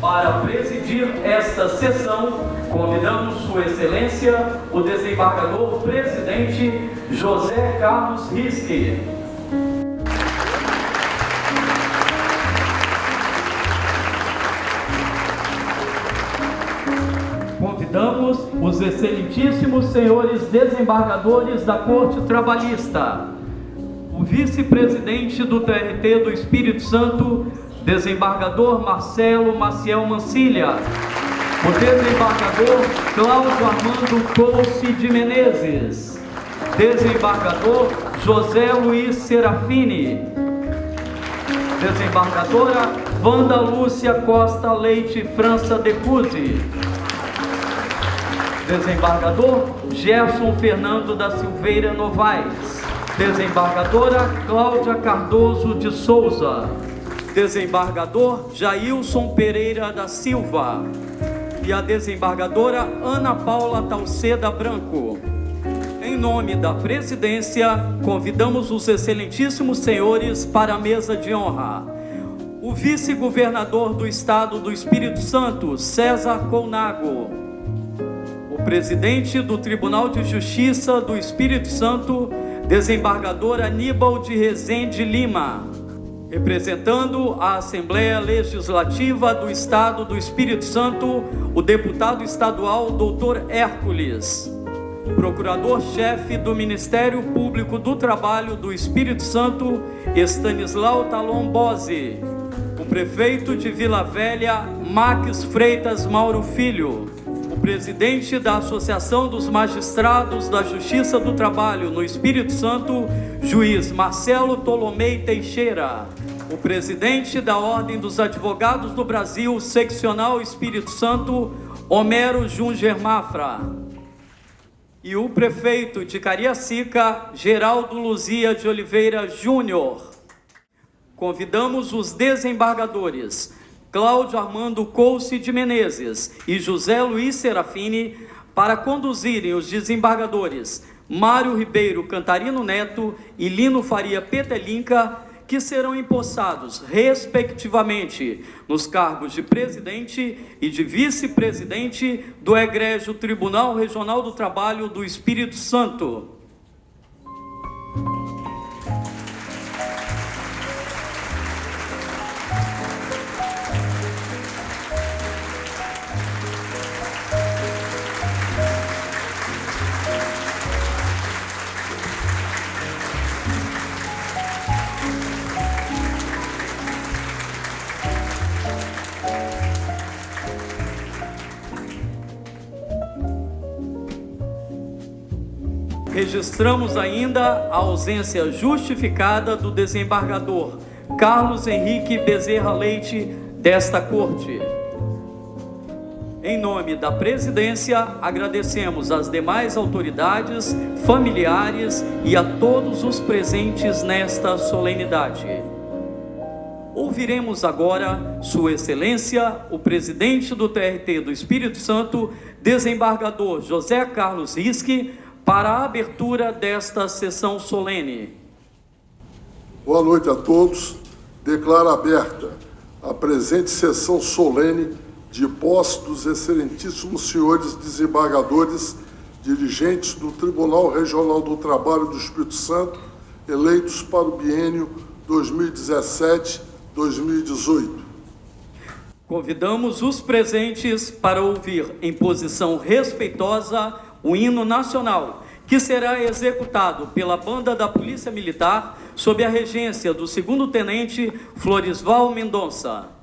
Para presidir esta sessão, convidamos Sua Excelência, o desembargador presidente José Carlos Risque. Convidamos os excelentíssimos senhores desembargadores da Corte Trabalhista, o vice-presidente do TRT do Espírito Santo, desembargador Marcelo Maciel Mancilha, o desembargador Cláudio Armando Couce de Menezes, desembargador José Luiz Serafini, desembargadora Wanda Lúcia Costa Leite França de Cusi, desembargador Gerson Fernando da Silveira Novaes, desembargadora Cláudia Cardoso de Souza, desembargador Jailson Pereira da Silva e a desembargadora Ana Paula Talceda Branco. Em nome da presidência, convidamos os excelentíssimos senhores para a mesa de honra. O vice-governador do Estado do Espírito Santo, César Colnago. O presidente do Tribunal de Justiça do Espírito Santo, desembargador Aníbal de Rezende Lima. Representando a Assembleia Legislativa do Estado do Espírito Santo, o deputado estadual Dr. Hércules. Procurador-chefe do Ministério Público do Trabalho do Espírito Santo, Estanislau Talon Bose. O prefeito de Vila Velha, Max Freitas Mauro Filho. O presidente da Associação dos Magistrados da Justiça do Trabalho no Espírito Santo, juiz Marcelo Tolomei Teixeira. O presidente da Ordem dos Advogados do Brasil, seccional Espírito Santo, Homero Junger Mafra. E o prefeito de Cariacica, Geraldo Luzia de Oliveira Júnior. Convidamos os desembargadores Cláudio Armando Couce de Menezes e José Luiz Serafini para conduzirem os desembargadores Mário Ribeiro Cantarino Neto e Lino Faria Petelinca, que serão empossados, respectivamente, nos cargos de presidente e de vice-presidente do Egrégio Tribunal Regional do Trabalho do Espírito Santo. Registramos ainda a ausência justificada do desembargador Carlos Henrique Bezerra Leite desta Corte. Em nome da presidência, agradecemos às demais autoridades, familiares e a todos os presentes nesta solenidade. Ouviremos agora Sua Excelência, o presidente do TRT do Espírito Santo, desembargador José Carlos Risque, para a abertura desta sessão solene. Boa noite a todos. Declaro aberta a presente sessão solene de posse dos excelentíssimos senhores desembargadores, dirigentes do Tribunal Regional do Trabalho do Espírito Santo, eleitos para o biênio 2017-2018. Convidamos os presentes para ouvir em posição respeitosa o hino nacional, que será executado pela Banda da Polícia Militar, sob a regência do 2º Tenente Florisval Mendonça.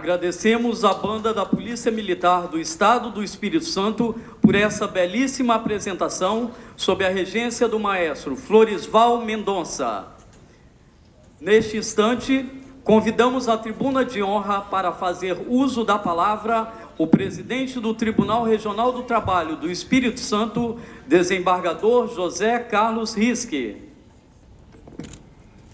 Agradecemos à banda da Polícia Militar do Estado do Espírito Santo por essa belíssima apresentação sob a regência do maestro Florisval Mendonça. Neste instante, convidamos à tribuna de honra para fazer uso da palavra o presidente do Tribunal Regional do Trabalho do Espírito Santo, desembargador José Carlos Risque.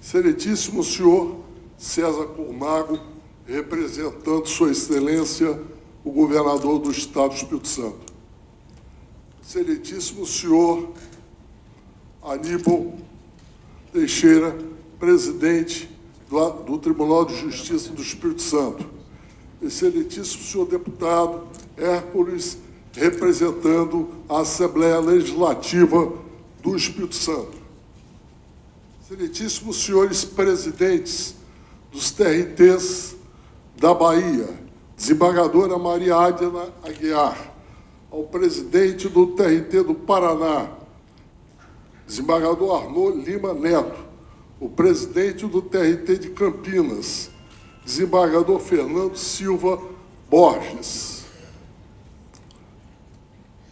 Excelentíssimo senhor César Camargo, representando Sua Excelência, o governador do Estado do Espírito Santo. Excelentíssimo senhor Aníbal Teixeira, presidente do Tribunal de Justiça do Espírito Santo. Excelentíssimo senhor deputado Hércules, representando a Assembleia Legislativa do Espírito Santo. Excelentíssimos senhores presidentes dos TRTs da Bahia, desembargadora Maria Adna Aguiar, ao presidente do TRT do Paraná, desembargador Arnaud Lima Neto, o presidente do TRT de Campinas, desembargador Fernando Silva Borges.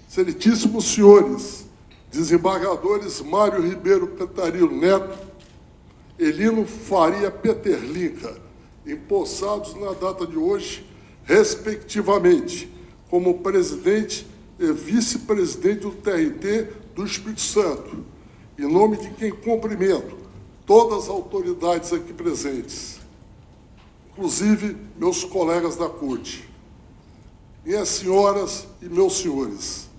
Excelentíssimos senhores desembargadores Mário Ribeiro Cantarino Neto, Elino Faria Peterlinca, empossados na data de hoje, respectivamente, como presidente e vice-presidente do TRT do Espírito Santo, em nome de quem cumprimento todas as autoridades aqui presentes, inclusive meus colegas da Corte, minhas senhoras e meus senhores.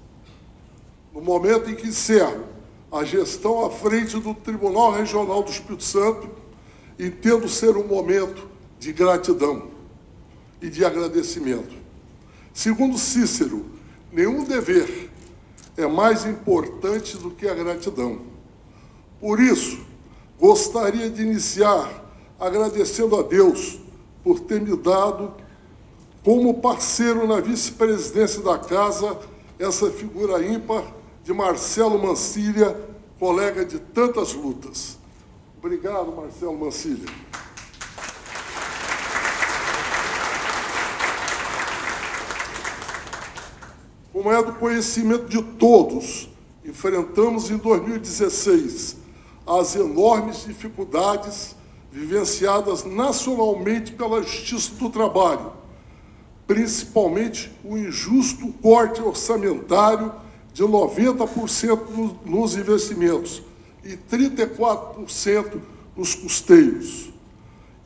No momento em que encerro a gestão à frente do Tribunal Regional do Espírito Santo, entendo ser um momento de gratidão e de agradecimento. Segundo Cícero, nenhum dever é mais importante do que a gratidão. Por isso, gostaria de iniciar agradecendo a Deus por ter me dado como parceiro na vice-presidência da Casa essa figura ímpar de Marcelo Mancilha, colega de tantas lutas. Obrigado, Marcelo Mancilha. Como é do conhecimento de todos, enfrentamos em 2016 as enormes dificuldades vivenciadas nacionalmente pela Justiça do Trabalho, principalmente o injusto corte orçamentário de 90% nos investimentos e 34% nos custeios.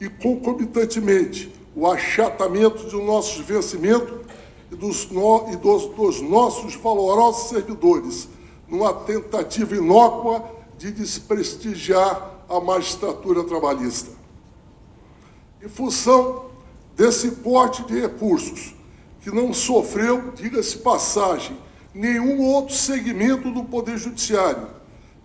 E, concomitantemente, o achatamento de nossos vencimentos e dos nossos valorosos servidores, numa tentativa inócua de desprestigiar a magistratura trabalhista. Em função desse corte de recursos, que não sofreu, diga-se passagem, nenhum outro segmento do Poder Judiciário,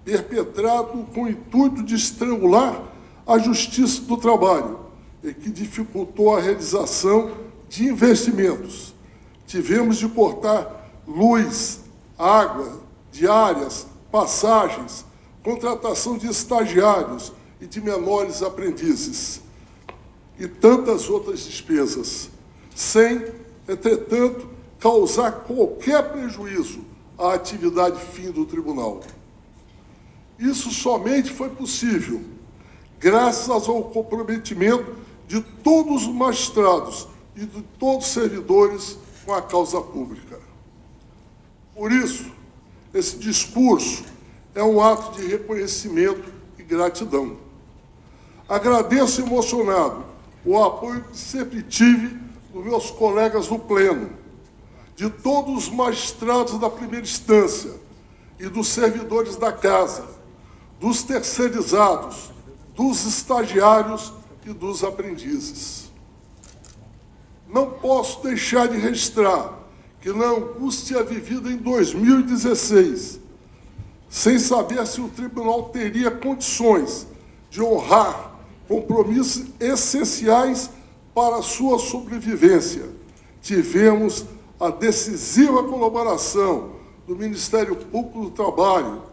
perpetrado com o intuito de estrangular a Justiça do Trabalho e que dificultou a realização de investimentos. Tivemos de cortar luz, água, diárias, passagens, contratação de estagiários e de menores aprendizes, e tantas outras despesas, sem, entretanto, causar qualquer prejuízo à atividade fim do tribunal. Isso somente foi possível graças ao comprometimento de todos os magistrados e de todos os servidores com a causa pública. Por isso, esse discurso é um ato de reconhecimento e gratidão. Agradeço emocionado o apoio que sempre tive dos meus colegas do Pleno, de todos os magistrados da primeira instância e dos servidores da Casa, dos terceirizados, dos estagiários e dos aprendizes. Não posso deixar de registrar que na angústia vivida em 2016, sem saber se o tribunal teria condições de honrar compromissos essenciais para a sua sobrevivência, tivemos a decisiva colaboração do Ministério Público do Trabalho,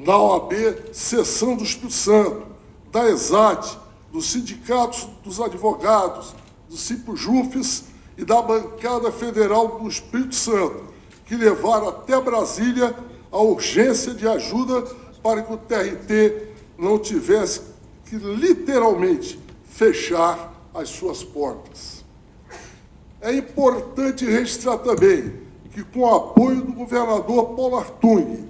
da OAB Seção do Espírito Santo, da ESAD, dos sindicatos dos advogados, do Cipujufes e da bancada federal do Espírito Santo, que levaram até Brasília a urgência de ajuda para que o TRT não tivesse que, literalmente, fechar as suas portas. É importante registrar também que, com o apoio do governador Paulo Artung,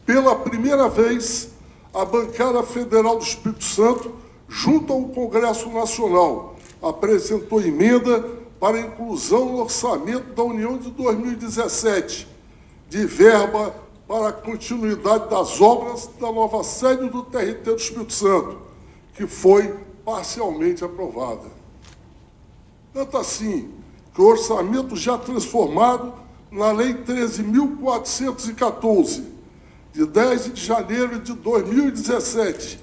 pela primeira vez, a bancada federal do Espírito Santo, junto ao Congresso Nacional, apresentou emenda para a inclusão no orçamento da União de 2017, de verba para a continuidade das obras da nova sede do TRT do Espírito Santo, que foi parcialmente aprovada. Tanto assim, que o orçamento já transformado na Lei 13.414, de 10 de janeiro de 2017,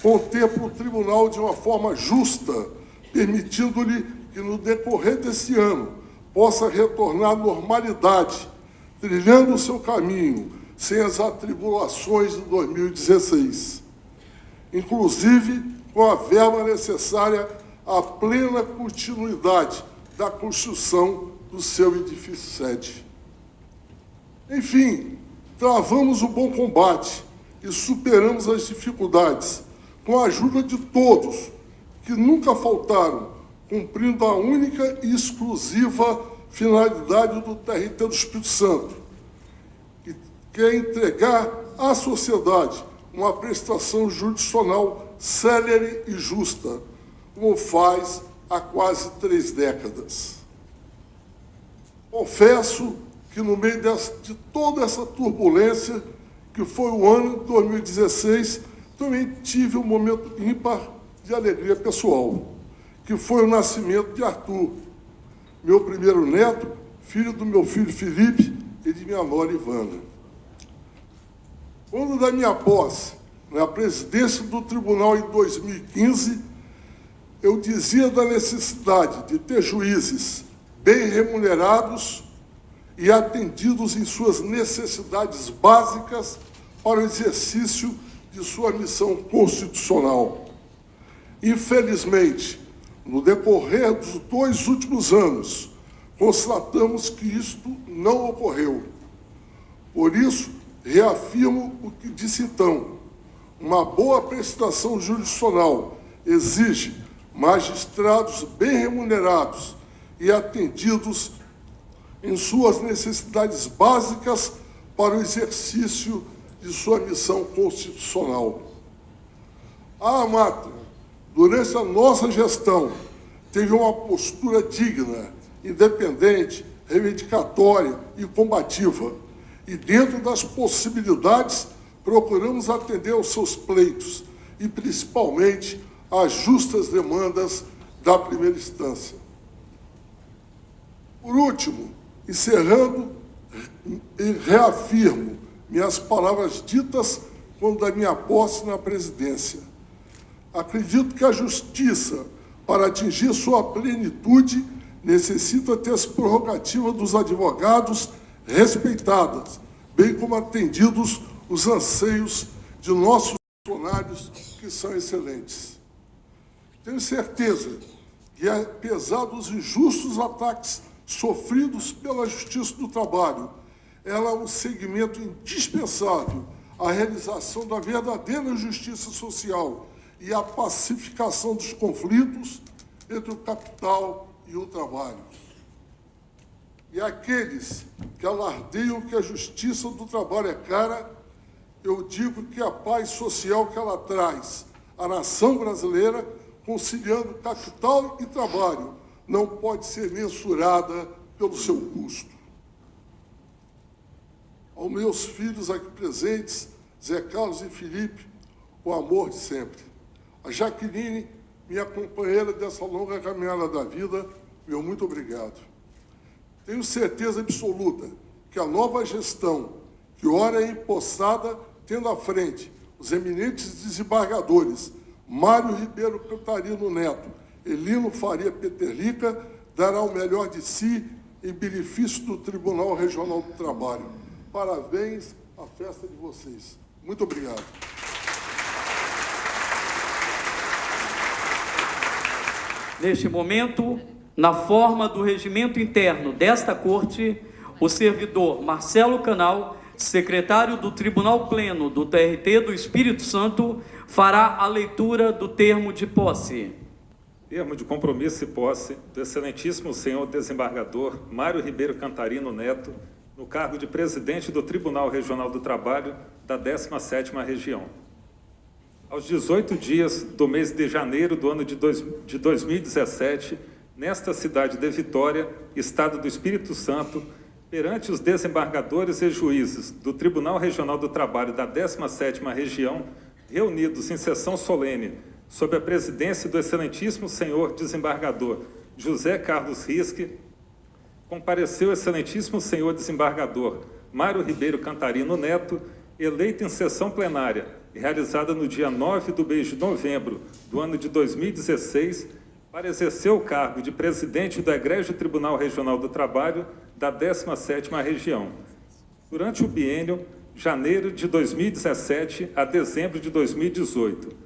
contempla o tribunal de uma forma justa, permitindo-lhe que, no decorrer desse ano, possa retornar à normalidade, trilhando o seu caminho, sem as atribulações de 2016. Inclusive, com a verba necessária à plena continuidade da construção do seu edifício sede. Enfim, travamos o bom combate e superamos as dificuldades, com a ajuda de todos, que nunca faltaram, cumprindo a única e exclusiva finalidade do TRT do Espírito Santo, que é entregar à sociedade uma prestação jurisdicional célere e justa, como faz há quase 3 décadas. Confesso que, no meio de toda essa turbulência, que foi o ano de 2016, também tive um momento ímpar de alegria pessoal, que foi o nascimento de Arthur, meu primeiro neto, filho do meu filho Felipe e de minha nora Ivana. Quando da minha posse na presidência do tribunal em 2015, eu dizia da necessidade de ter juízes bem remunerados e atendidos em suas necessidades básicas para o exercício de sua missão constitucional. Infelizmente, no decorrer dos 2 últimos anos, constatamos que isto não ocorreu. Por isso, reafirmo o que disse então: uma boa prestação jurisdicional exige magistrados bem remunerados e atendidos em suas necessidades básicas para o exercício de sua missão constitucional. A AMATRA, durante a nossa gestão, teve uma postura digna, independente, reivindicatória e combativa, e, dentro das possibilidades, procuramos atender aos seus pleitos e, principalmente, às justas demandas da primeira instância. Por último, encerrando, e reafirmo minhas palavras ditas quando da minha posse na presidência. Acredito que a justiça, para atingir sua plenitude, necessita ter as prerrogativas dos advogados respeitadas, bem como atendidos os anseios de nossos funcionários, que são excelentes. Tenho certeza que, apesar dos injustos ataques sofridos pela Justiça do Trabalho, ela é um segmento indispensável à realização da verdadeira justiça social e à pacificação dos conflitos entre o capital e o trabalho. E aqueles que alardeiam que a justiça do trabalho é cara, eu digo que a paz social que ela traz à nação brasileira, conciliando capital e trabalho, não pode ser mensurada pelo seu custo. Aos meus filhos aqui presentes, Zé Carlos e Felipe, o amor de sempre. A Jaqueline, minha companheira dessa longa caminhada da vida, meu muito obrigado. Tenho certeza absoluta que a nova gestão, que ora é empossada, tendo à frente os eminentes desembargadores Mário Ribeiro Cantarino Neto, Elino Faria Peterlica, dará o melhor de si em benefício do Tribunal Regional do Trabalho. Parabéns à festa de vocês. Muito obrigado. Neste momento, na forma do regimento interno desta Corte, o servidor Marcelo Canal, secretário do Tribunal Pleno do TRT do Espírito Santo, fará a leitura do termo de posse. Termo de compromisso e posse do excelentíssimo senhor desembargador Mário Ribeiro Cantarino Neto, no cargo de presidente do Tribunal Regional do Trabalho da 17ª Região. Aos 18 dias do mês de janeiro do ano de 2017, nesta cidade de Vitória, Estado do Espírito Santo, perante os desembargadores e juízes do Tribunal Regional do Trabalho da 17ª Região, reunidos em sessão solene, sob a presidência do excelentíssimo senhor desembargador José Carlos Risque, compareceu o excelentíssimo senhor desembargador Mário Ribeiro Cantarino Neto, eleito em sessão plenária, realizada no dia 9 do mês de novembro do ano de 2016, para exercer o cargo de presidente do Egrégio Tribunal Regional do Trabalho da 17ª Região, durante o biênio janeiro de 2017 a dezembro de 2018.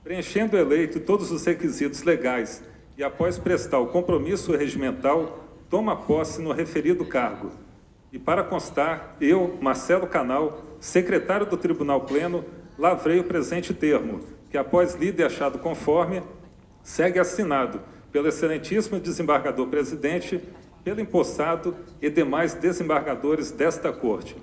Preenchendo eleito todos os requisitos legais e após prestar o compromisso regimental, toma posse no referido cargo. E para constar, eu, Marcelo Canal, secretário do Tribunal Pleno, lavrei o presente termo, que após lido e achado conforme, segue assinado pelo excelentíssimo desembargador-presidente, pelo empossado e demais desembargadores desta Corte.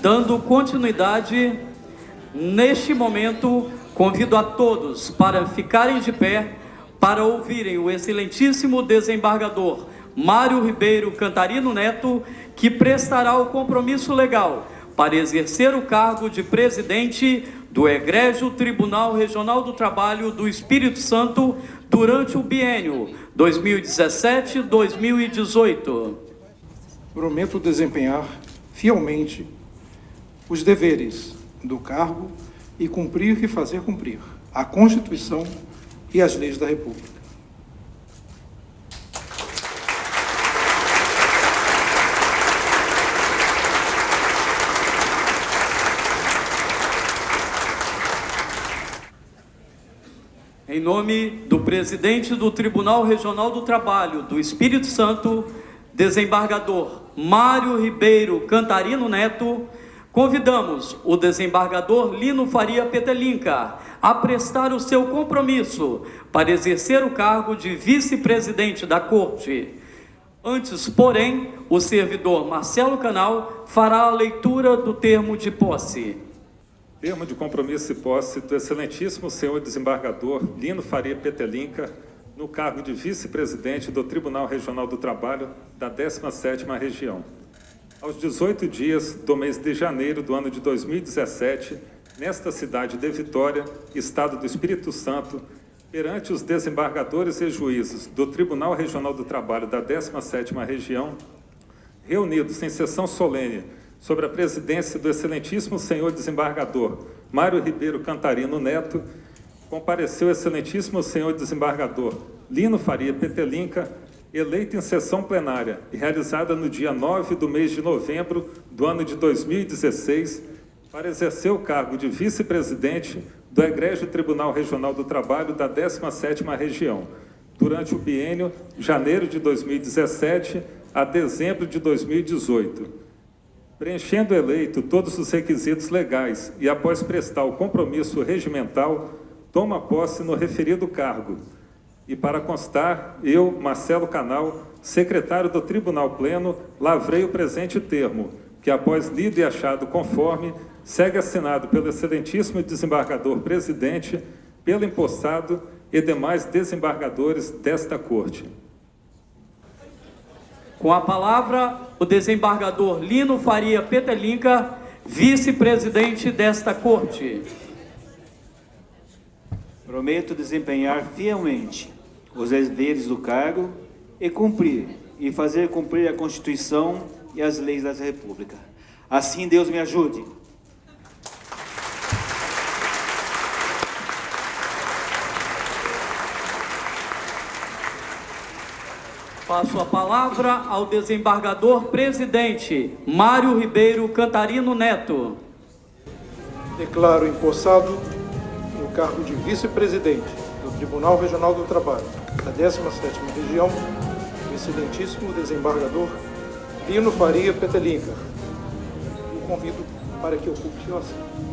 Dando continuidade, neste momento, convido a todos para ficarem de pé para ouvirem o excelentíssimo desembargador Mário Ribeiro Cantarino Neto, que prestará o compromisso legal para exercer o cargo de presidente do Egrégio Tribunal Regional do Trabalho do Espírito Santo durante o biênio 2017-2018. Prometo desempenhar fielmente os deveres do cargo e cumprir e fazer cumprir a Constituição e as leis da República. Em nome do presidente do Tribunal Regional do Trabalho do Espírito Santo, desembargador Mário Ribeiro Cantarino Neto, convidamos o desembargador Lino Faria Petelinca a prestar o seu compromisso para exercer o cargo de vice-presidente da Corte. Antes, porém, o servidor Marcelo Canal fará a leitura do termo de posse. Termo de compromisso e posse do excelentíssimo senhor desembargador Lino Faria Petelinca, no cargo de vice-presidente do Tribunal Regional do Trabalho da 17ª Região. Aos 18 dias do mês de janeiro do ano de 2017, nesta cidade de Vitória, Estado do Espírito Santo, perante os desembargadores e juízes do Tribunal Regional do Trabalho da 17ª Região, reunidos em sessão solene sobre a presidência do excelentíssimo senhor desembargador Mário Ribeiro Cantarino Neto, compareceu o excelentíssimo senhor desembargador Lino Faria Petelinca, eleito em sessão plenária e realizada no dia 9 do mês de novembro do ano de 2016, para exercer o cargo de vice-presidente do Egrégio Tribunal Regional do Trabalho da 17ª Região, durante o biênio janeiro de 2017 a dezembro de 2018. Preenchendo eleito todos os requisitos legais e após prestar o compromisso regimental, toma posse no referido cargo. E para constar, eu, Marcelo Canal, secretário do Tribunal Pleno, lavrei o presente termo, que após lido e achado conforme, segue assinado pelo excelentíssimo desembargador presidente, pelo empossado e demais desembargadores desta Corte. Com a palavra, o desembargador Lino Faria Petelinca, vice-presidente desta Corte. Prometo desempenhar fielmente os deveres do cargo e cumprir e fazer cumprir a Constituição e as leis da República. Assim Deus me ajude. Passo a palavra ao desembargador presidente Mário Ribeiro Cantarino Neto. Declaro empossado no cargo de vice-presidente do Tribunal Regional do Trabalho da 17ª Região, o excelentíssimo desembargador Lino Faria Petelinca. O convido para que ocupe seu assento.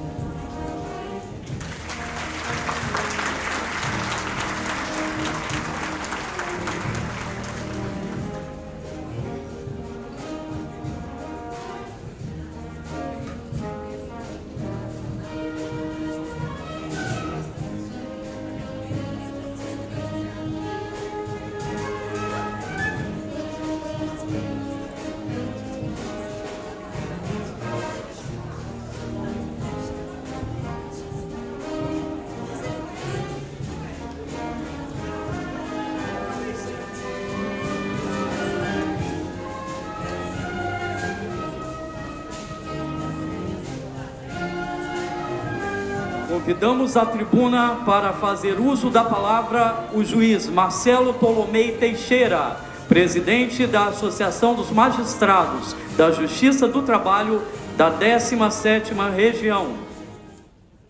Convidamos à tribuna para fazer uso da palavra o juiz Marcelo Tolomei Teixeira, presidente da Associação dos Magistrados da Justiça do Trabalho da 17ª Região.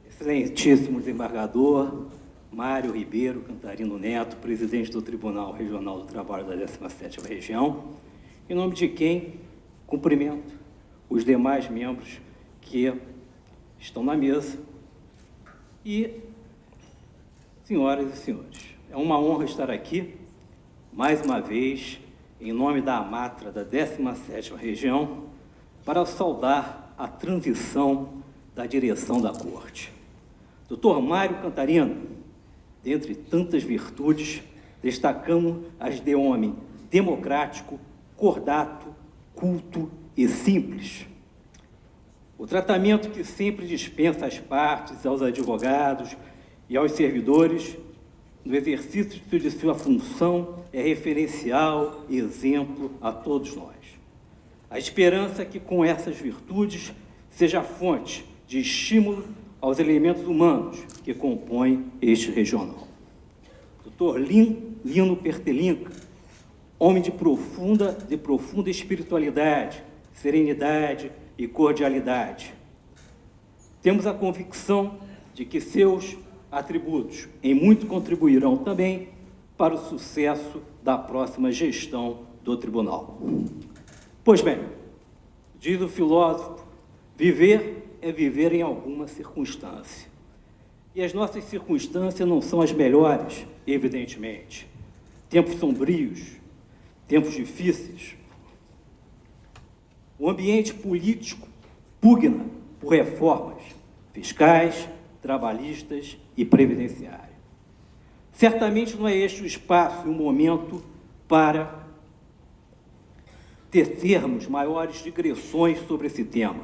Excelentíssimo desembargador Mário Ribeiro Cantarino Neto, presidente do Tribunal Regional do Trabalho da 17ª Região, em nome de quem cumprimento os demais membros que estão na mesa. E, senhoras e senhores, é uma honra estar aqui, mais uma vez, em nome da AMATRA da 17ª Região, para saudar a transição da direção da Corte. Dr. Mário Cantarino, dentre tantas virtudes, destacamos as de homem democrático, cordato, culto e simples. O tratamento que sempre dispensa às partes, aos advogados e aos servidores no exercício de sua função é referencial e exemplo a todos nós. A esperança é que com essas virtudes seja fonte de estímulo aos elementos humanos que compõem este regional. Dr. Lino Petelinca, homem de profunda espiritualidade, serenidade e cordialidade. Temos a convicção de que seus atributos em muito contribuirão também para o sucesso da próxima gestão do tribunal. Pois bem, diz o filósofo, viver é viver em alguma circunstância. E as nossas circunstâncias não são as melhores, evidentemente. Tempos sombrios, tempos difíceis. O ambiente político pugna por reformas fiscais, trabalhistas e previdenciárias. Certamente não é este o espaço e o momento para tecermos maiores digressões sobre esse tema.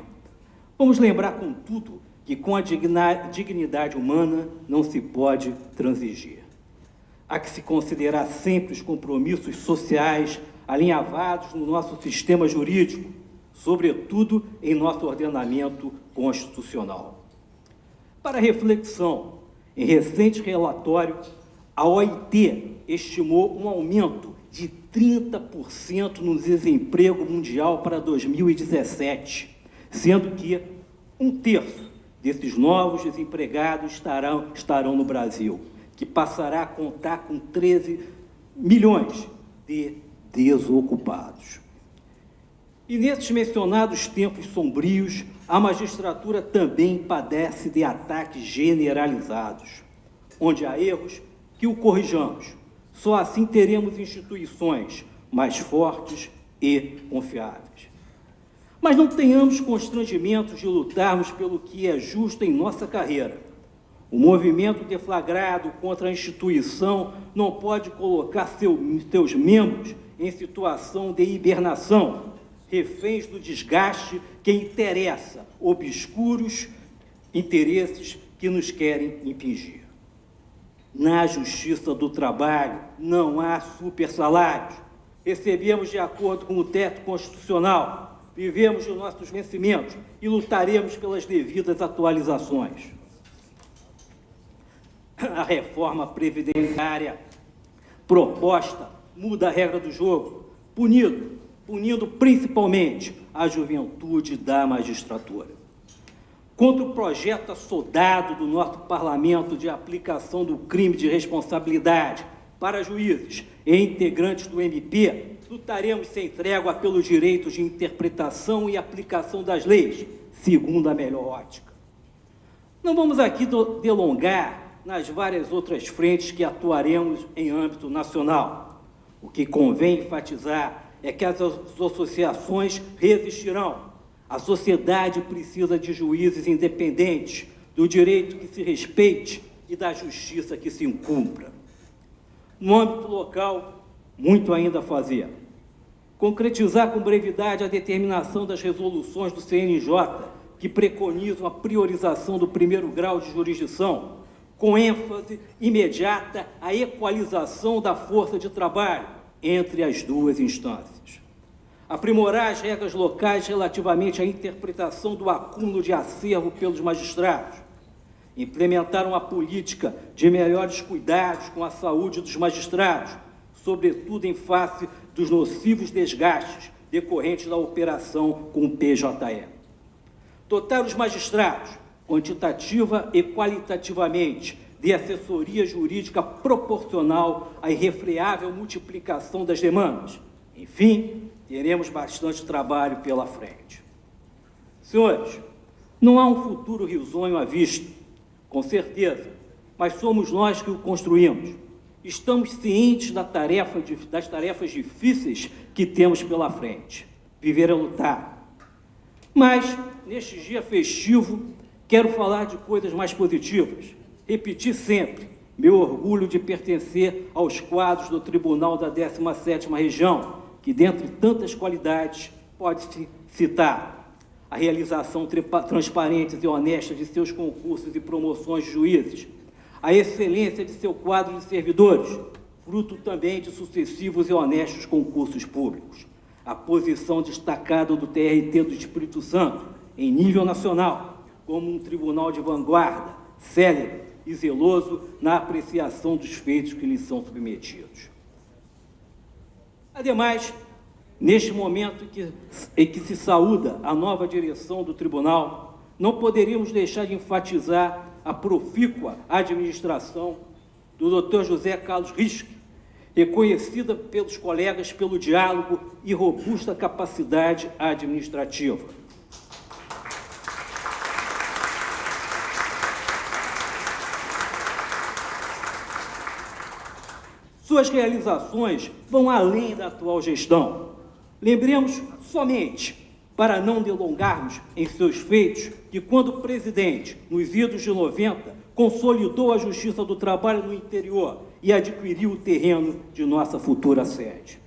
Vamos lembrar, contudo, que com a dignidade humana não se pode transigir. Há que se considerar sempre os compromissos sociais alinhavados no nosso sistema jurídico, sobretudo em nosso ordenamento constitucional. Para reflexão, em recente relatório, a OIT estimou um aumento de 30% no desemprego mundial para 2017, sendo que 1/3 desses novos desempregados estarão no Brasil, que passará a contar com milhões de desocupados. E nesses mencionados tempos sombrios, a magistratura também padece de ataques generalizados. Onde há erros, que o corrijamos. Só assim teremos instituições mais fortes e confiáveis. Mas não tenhamos constrangimentos de lutarmos pelo que é justo em nossa carreira. O movimento deflagrado contra a instituição não pode colocar seus membros em situação de hibernação, reféns do desgaste que interessa obscuros interesses que nos querem impingir. Na Justiça do Trabalho não há supersalários. Recebemos de acordo com o teto constitucional, vivemos de nossos vencimentos e lutaremos pelas devidas atualizações. A reforma previdenciária proposta muda a regra do jogo, punindo principalmente a juventude da magistratura. Contra o projeto assodado do nosso parlamento de aplicação do crime de responsabilidade para juízes e integrantes do MP, lutaremos sem trégua pelo direito de interpretação e aplicação das leis, segundo a melhor ótica. Não vamos aqui delongar nas várias outras frentes que atuaremos em âmbito nacional. O que convém enfatizar é que as associações resistirão. A sociedade precisa de juízes independentes, do direito que se respeite e da justiça que se cumpra. No âmbito local, muito ainda a fazer. Concretizar com brevidade a determinação das resoluções do CNJ, que preconizam a priorização do primeiro grau de jurisdição, com ênfase imediata à equalização da força de trabalho entre as duas instâncias. Aprimorar as regras locais relativamente à interpretação do acúmulo de acervo pelos magistrados. Implementar uma política de melhores cuidados com a saúde dos magistrados, sobretudo em face dos nocivos desgastes decorrentes da operação com o PJE. Dotar os magistrados, quantitativa e qualitativamente, de assessoria jurídica proporcional à irrefreável multiplicação das demandas. Enfim, teremos bastante trabalho pela frente. Senhores, não há um futuro risonho à vista, com certeza, mas somos nós que o construímos. Estamos cientes das tarefas difíceis que temos pela frente. Viver é lutar. Mas, neste dia festivo, quero falar de coisas mais positivas. Repetir sempre meu orgulho de pertencer aos quadros do Tribunal da 17ª Região, que, dentre tantas qualidades, pode-se citar a realização transparente e honesta de seus concursos e promoções de juízes, a excelência de seu quadro de servidores, fruto também de sucessivos e honestos concursos públicos, a posição destacada do TRT do Espírito Santo, em nível nacional, como um tribunal de vanguarda, célere e zeloso na apreciação dos feitos que lhes são submetidos. Ademais, neste momento em que se saúda a nova direção do tribunal, não poderíamos deixar de enfatizar a profícua administração do Dr. José Carlos Rischi, reconhecida pelos colegas pelo diálogo e robusta capacidade administrativa. Suas realizações vão além da atual gestão. Lembremos somente, para não delongarmos em seus feitos, que quando presidente, nos idos de 90, consolidou a Justiça do Trabalho no interior e adquiriu o terreno de nossa futura sede.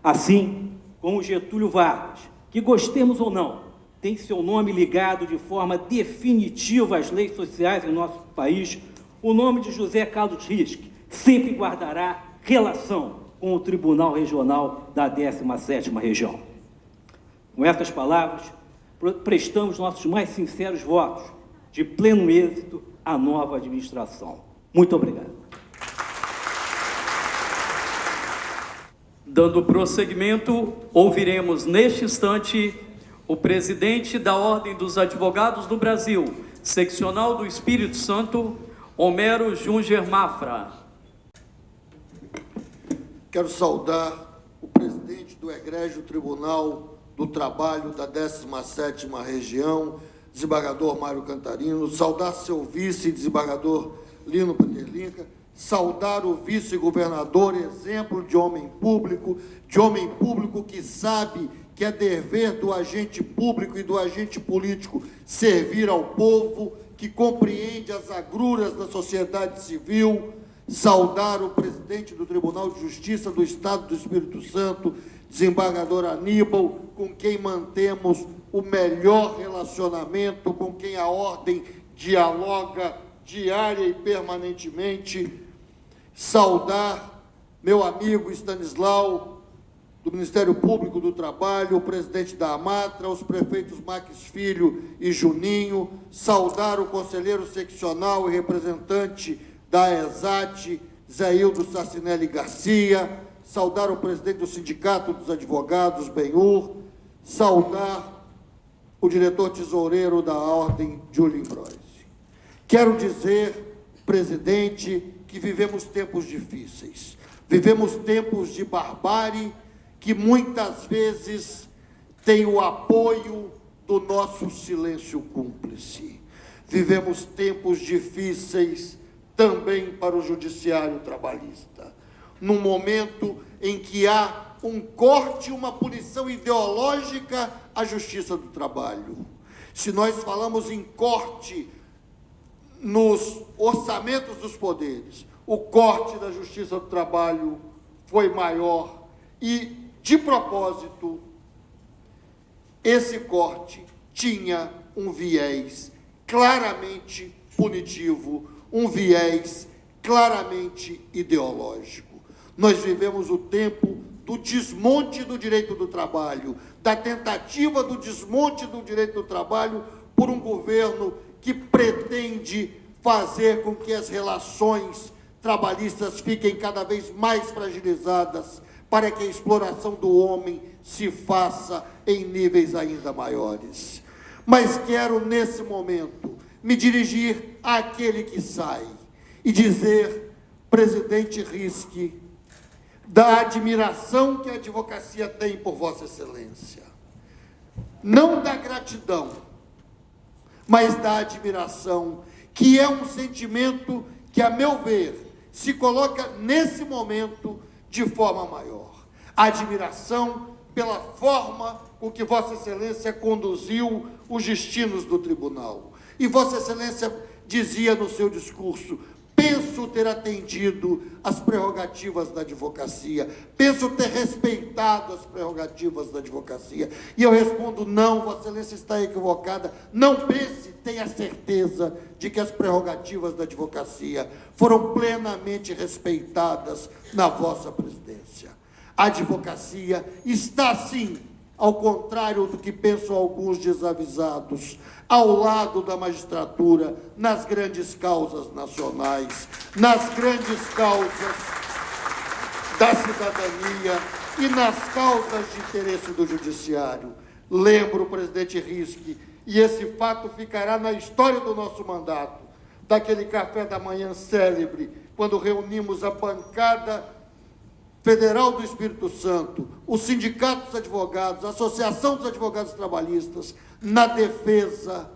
Assim como Getúlio Vargas, que gostemos ou não, tem seu nome ligado de forma definitiva às leis sociais em nosso país, o nome de José Carlos Rischi sempre guardará relação com o Tribunal Regional da 17ª Região. Com essas palavras, prestamos nossos mais sinceros votos de pleno êxito à nova administração. Muito obrigado. Dando prosseguimento, ouviremos neste instante o presidente da Ordem dos Advogados do Brasil, seccional do Espírito Santo, Homero Junger Mafra. Quero saudar o presidente do Egrégio Tribunal do Trabalho da 17ª Região, desembargador Mário Cantarino, saudar seu vice, desembargador Lino Peterlinca, saudar o vice-governador, exemplo de homem público que sabe que é dever do agente público e do agente político servir ao povo, que compreende as agruras da sociedade civil, saudar o presidente do Tribunal de Justiça do Estado do Espírito Santo, desembargador Aníbal, com quem mantemos o melhor relacionamento, com quem a ordem dialoga diária e permanentemente, saudar meu amigo Stanislau, do Ministério Público do Trabalho, o presidente da Amatra, os prefeitos Marques Filho e Juninho, saudar o conselheiro seccional e representante da ESAT, Zéildo Sacinelli Garcia, saudar o presidente do Sindicato dos Advogados, Benhur, saudar o diretor tesoureiro da Ordem, Júlio Imbroise. Quero dizer, presidente, que vivemos tempos difíceis, vivemos tempos de barbárie, que muitas vezes tem o apoio do nosso silêncio cúmplice. Vivemos tempos difíceis também para o judiciário trabalhista, num momento em que há um corte, uma punição ideológica à justiça do trabalho. Se nós falamos em corte nos orçamentos dos poderes, o corte da justiça do trabalho foi maior e, de propósito, esse corte tinha um viés claramente punitivo, um viés claramente ideológico. Nós vivemos o tempo do desmonte do direito do trabalho, da tentativa do desmonte do direito do trabalho por um governo que pretende fazer com que as relações trabalhistas fiquem cada vez mais fragilizadas, para que a exploração do homem se faça em níveis ainda maiores. Mas quero, nesse momento, me dirigir àquele que sai e dizer, presidente Risque, da admiração que a advocacia tem por Vossa Excelência. Não da gratidão, mas da admiração, que é um sentimento que, a meu ver, se coloca nesse momento de forma maior. A admiração pela forma com que Vossa Excelência conduziu os destinos do tribunal. E Vossa Excelência dizia no seu discurso, penso ter atendido às prerrogativas da advocacia, penso ter respeitado as prerrogativas da advocacia. E eu respondo, não, Vossa Excelência está equivocada, não pense, tenha certeza de que as prerrogativas da advocacia foram plenamente respeitadas na vossa presidência. A advocacia está, sim, ao contrário do que pensam alguns desavisados, ao lado da magistratura, nas grandes causas nacionais, nas grandes causas da cidadania e nas causas de interesse do judiciário. Lembro, presidente Risque, e esse fato ficará na história do nosso mandato, daquele café da manhã célebre, quando reunimos a bancada Federal do Espírito Santo, o Sindicato dos Advogados, a Associação dos Advogados Trabalhistas, na defesa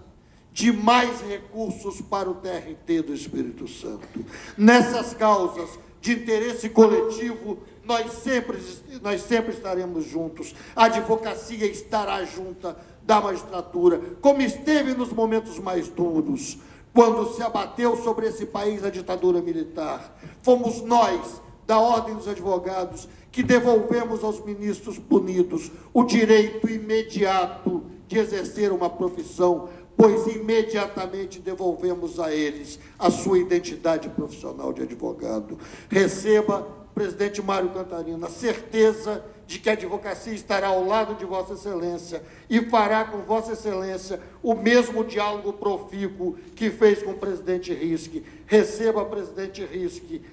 de mais recursos para o TRT do Espírito Santo. Nessas causas de interesse coletivo, nós sempre estaremos juntos. A advocacia estará junta da magistratura, como esteve nos momentos mais duros, quando se abateu sobre esse país a ditadura militar. Fomos nós, da Ordem dos Advogados, que devolvemos aos ministros punidos o direito imediato de exercer uma profissão, pois imediatamente devolvemos a eles a sua identidade profissional de advogado. Receba, presidente Mário Cantarino, a certeza de que a advocacia estará ao lado de Vossa Excelência e fará com Vossa Excelência o mesmo diálogo profícuo que fez com o presidente Risque. Receba, presidente Risque,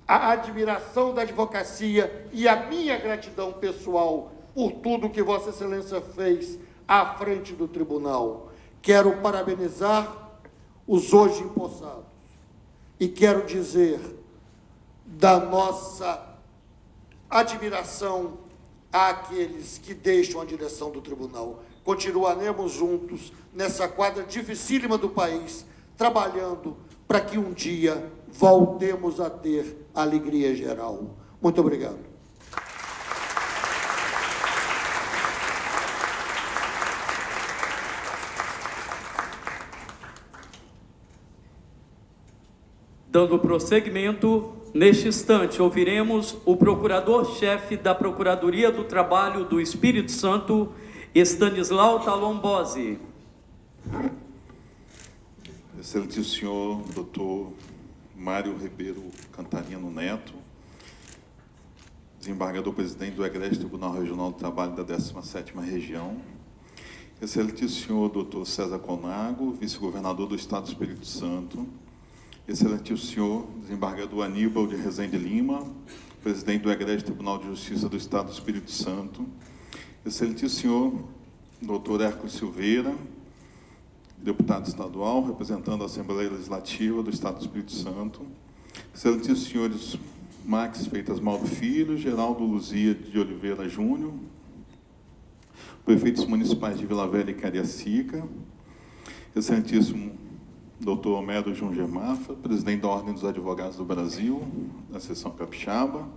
a admiração da advocacia e a minha gratidão pessoal por tudo que Vossa Excelência fez à frente do tribunal. Quero parabenizar os hoje empossados e quero dizer da nossa admiração àqueles que deixam a direção do tribunal. Continuaremos juntos nessa quadra dificílima do país, trabalhando para que um dia voltemos a ter alegria geral. Muito obrigado. Dando prosseguimento, neste instante ouviremos o Procurador-Chefe da Procuradoria do Trabalho do Espírito Santo, Stanislau Talon-Bose. Excelentíssimo senhor Dr. Mário Ribeiro Cantarino Neto, desembargador-presidente do Egrégio Tribunal Regional do Trabalho da 17ª Região, excelentíssimo senhor Dr. César Conago, vice-governador do Estado do Espírito Santo, excelentíssimo senhor desembargador Aníbal de Rezende Lima, presidente do Egrégio Tribunal de Justiça do Estado do Espírito Santo, excelentíssimo senhor Dr. Hércules Silveira, deputado estadual, representando a Assembleia Legislativa do Estado do Espírito Santo, excelentíssimos senhores Max Freitas Mauro Filho, Geraldo Luzia de Oliveira Júnior, prefeitos municipais de Vila Velha e Cariacica, excelentíssimo Dr. Homero Junger Mafra, presidente da Ordem dos Advogados do Brasil, da seção capixaba,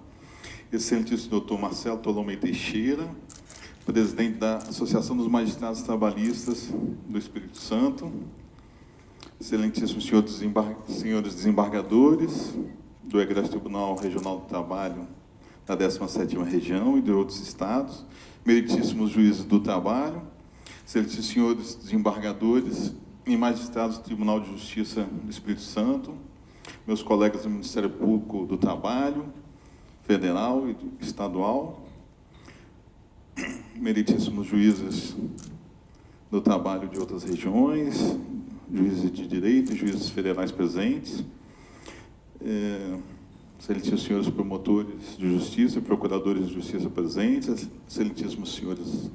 excelentíssimo Dr. Marcelo Tolomei Teixeira, presidente da Associação dos Magistrados Trabalhistas do Espírito Santo, excelentíssimos senhores desembargadores do Egrégio Tribunal Regional do Trabalho da 17ª Região e de outros estados, meritíssimos juízes do trabalho, excelentíssimos senhores desembargadores e magistrados do Tribunal de Justiça do Espírito Santo, meus colegas do Ministério Público do Trabalho, federal e estadual, meritíssimos juízes do trabalho de outras regiões, juízes de direito e juízes federais presentes, excelentíssimos senhores promotores de justiça e procuradores de justiça presentes, excelentíssimos senhores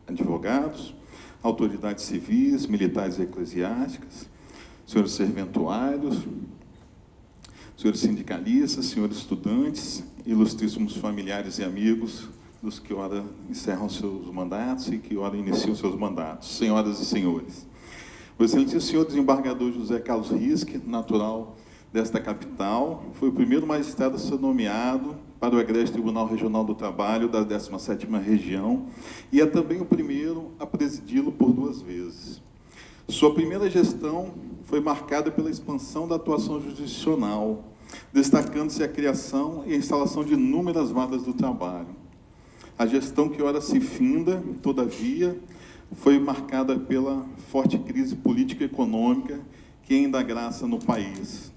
advogados, autoridades civis, militares e eclesiásticas, senhores serventuários, senhores sindicalistas, senhores estudantes, ilustríssimos familiares e amigos dos que ora encerram seus mandatos e que ora iniciam seus mandatos, senhoras e senhores. O excelentíssimo senhor desembargador José Carlos Risque, natural desta capital, foi o primeiro magistrado a ser nomeado para o Egrégio Tribunal Regional do Trabalho da 17ª Região e é também o primeiro a presidi-lo por 2 vezes. Sua primeira gestão foi marcada pela expansão da atuação jurisdicional, destacando-se a criação e a instalação de inúmeras varas do trabalho. A gestão que ora se finda, todavia, foi marcada pela forte crise política e econômica que ainda graça no país.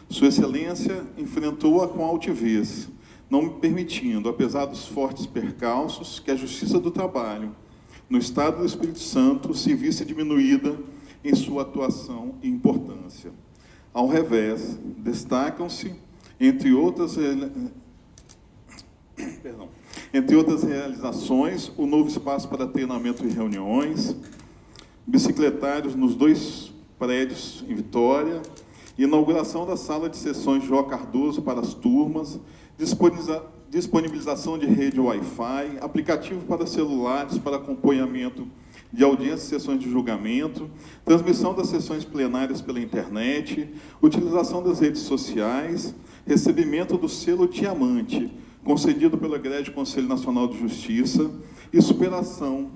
Sua Excelência enfrentou-a com altivez, não permitindo, apesar dos fortes percalços, que a Justiça do Trabalho, no Estado do Espírito Santo, se visse diminuída em sua atuação e importância. Ao revés, destacam-se, entre outras realizações, o novo espaço para treinamento e reuniões, bicicletários nos 2 prédios em Vitória, inauguração da sala de sessões Jó Cardoso para as turmas, disponibilização de rede Wi-Fi, aplicativo para celulares para acompanhamento de audiências e sessões de julgamento, transmissão das sessões plenárias pela internet, utilização das redes sociais, recebimento do selo Diamante, concedido pelo Egrégio Conselho Nacional de Justiça, e superação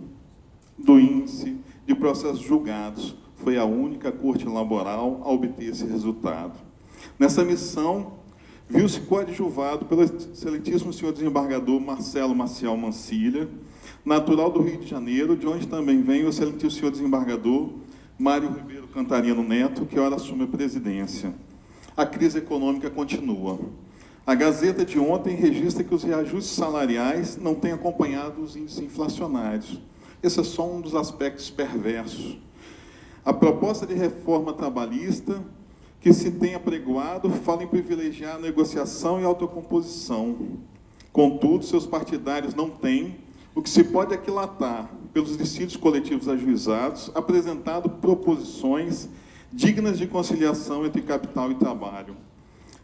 do índice de processos julgados. Foi a única corte laboral a obter esse resultado. Nessa missão, viu-se coadjuvado pelo excelentíssimo senhor desembargador Marcelo Maciel Mancilha, natural do Rio de Janeiro, de onde também vem o excelentíssimo senhor desembargador Mário Ribeiro Cantarino Neto, que ora assume a presidência. A crise econômica continua. A Gazeta de ontem registra que os reajustes salariais não têm acompanhado os índices inflacionários. Esse é só um dos aspectos perversos. A proposta de reforma trabalhista que se tem apregoado fala em privilegiar a negociação e autocomposição. Contudo, seus partidários não têm, o que se pode aquilatar pelos dissídios coletivos ajuizados, apresentado proposições dignas de conciliação entre capital e trabalho.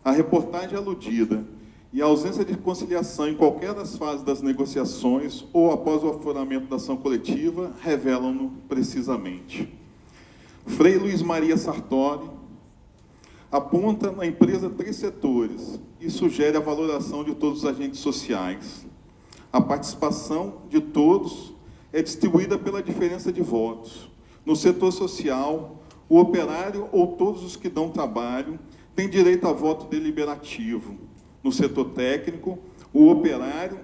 A reportagem aludida e a ausência de conciliação em qualquer das fases das negociações ou após o aforamento da ação coletiva revelam-no precisamente. Frei Luiz Maria Sartori aponta na empresa 3 setores e sugere a valoração de todos os agentes sociais. A participação de todos é distribuída pela diferença de votos. No setor social, o operário ou todos os que dão trabalho têm direito a voto deliberativo. No setor técnico, o operário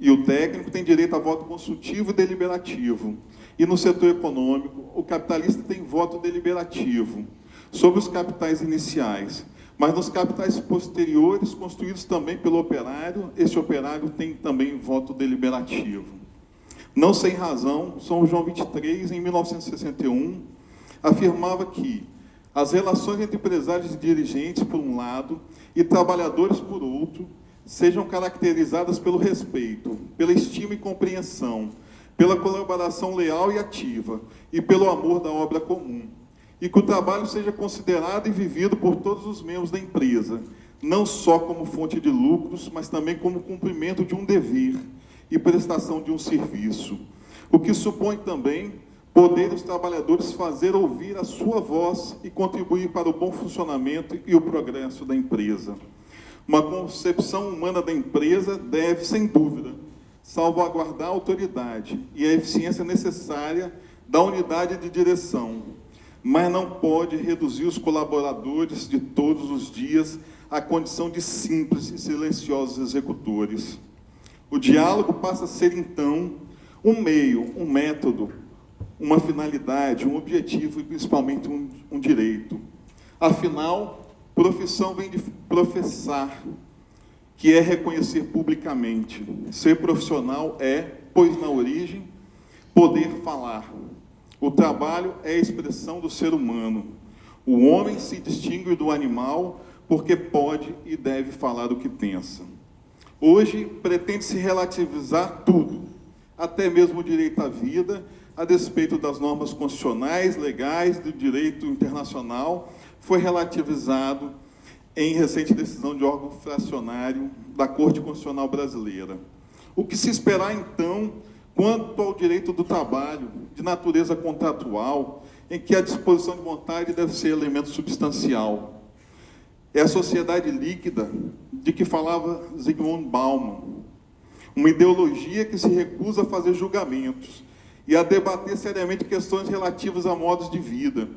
e o técnico têm direito a voto consultivo e deliberativo. E no setor econômico, o capitalista tem voto deliberativo sobre os capitais iniciais. Mas nos capitais posteriores, construídos também pelo operário, esse operário tem também voto deliberativo. Não sem razão, São João 23, em 1961, afirmava que as relações entre empresários e dirigentes, por um lado, e trabalhadores, por outro, sejam caracterizadas pelo respeito, pela estima e compreensão, pela colaboração leal e ativa, e pelo amor da obra comum. E que o trabalho seja considerado e vivido por todos os membros da empresa, não só como fonte de lucros, mas também como cumprimento de um dever e prestação de um serviço. O que supõe também poder os trabalhadores fazer ouvir a sua voz e contribuir para o bom funcionamento e o progresso da empresa. Uma concepção humana da empresa deve, sem dúvida, salvaguardar a autoridade e a eficiência necessária da unidade de direção, mas não pode reduzir os colaboradores de todos os dias à condição de simples e silenciosos executores. O diálogo passa a ser, então, um meio, um método, uma finalidade, um objetivo e, principalmente, um direito. Afinal, profissão vem de professar, que é reconhecer publicamente. Ser profissional é, pois na origem, poder falar. O trabalho é a expressão do ser humano. O homem se distingue do animal porque pode e deve falar o que pensa. Hoje, pretende-se relativizar tudo, até mesmo o direito à vida, a despeito das normas constitucionais, legais, do direito internacional, foi relativizado em recente decisão de órgão fracionário da Corte Constitucional Brasileira. O que se esperar, então, quanto ao direito do trabalho, de natureza contratual, em que a disposição de vontade deve ser elemento substancial? É a sociedade líquida de que falava Zygmunt Bauman, uma ideologia que se recusa a fazer julgamentos e a debater seriamente questões relativas a modos de vida,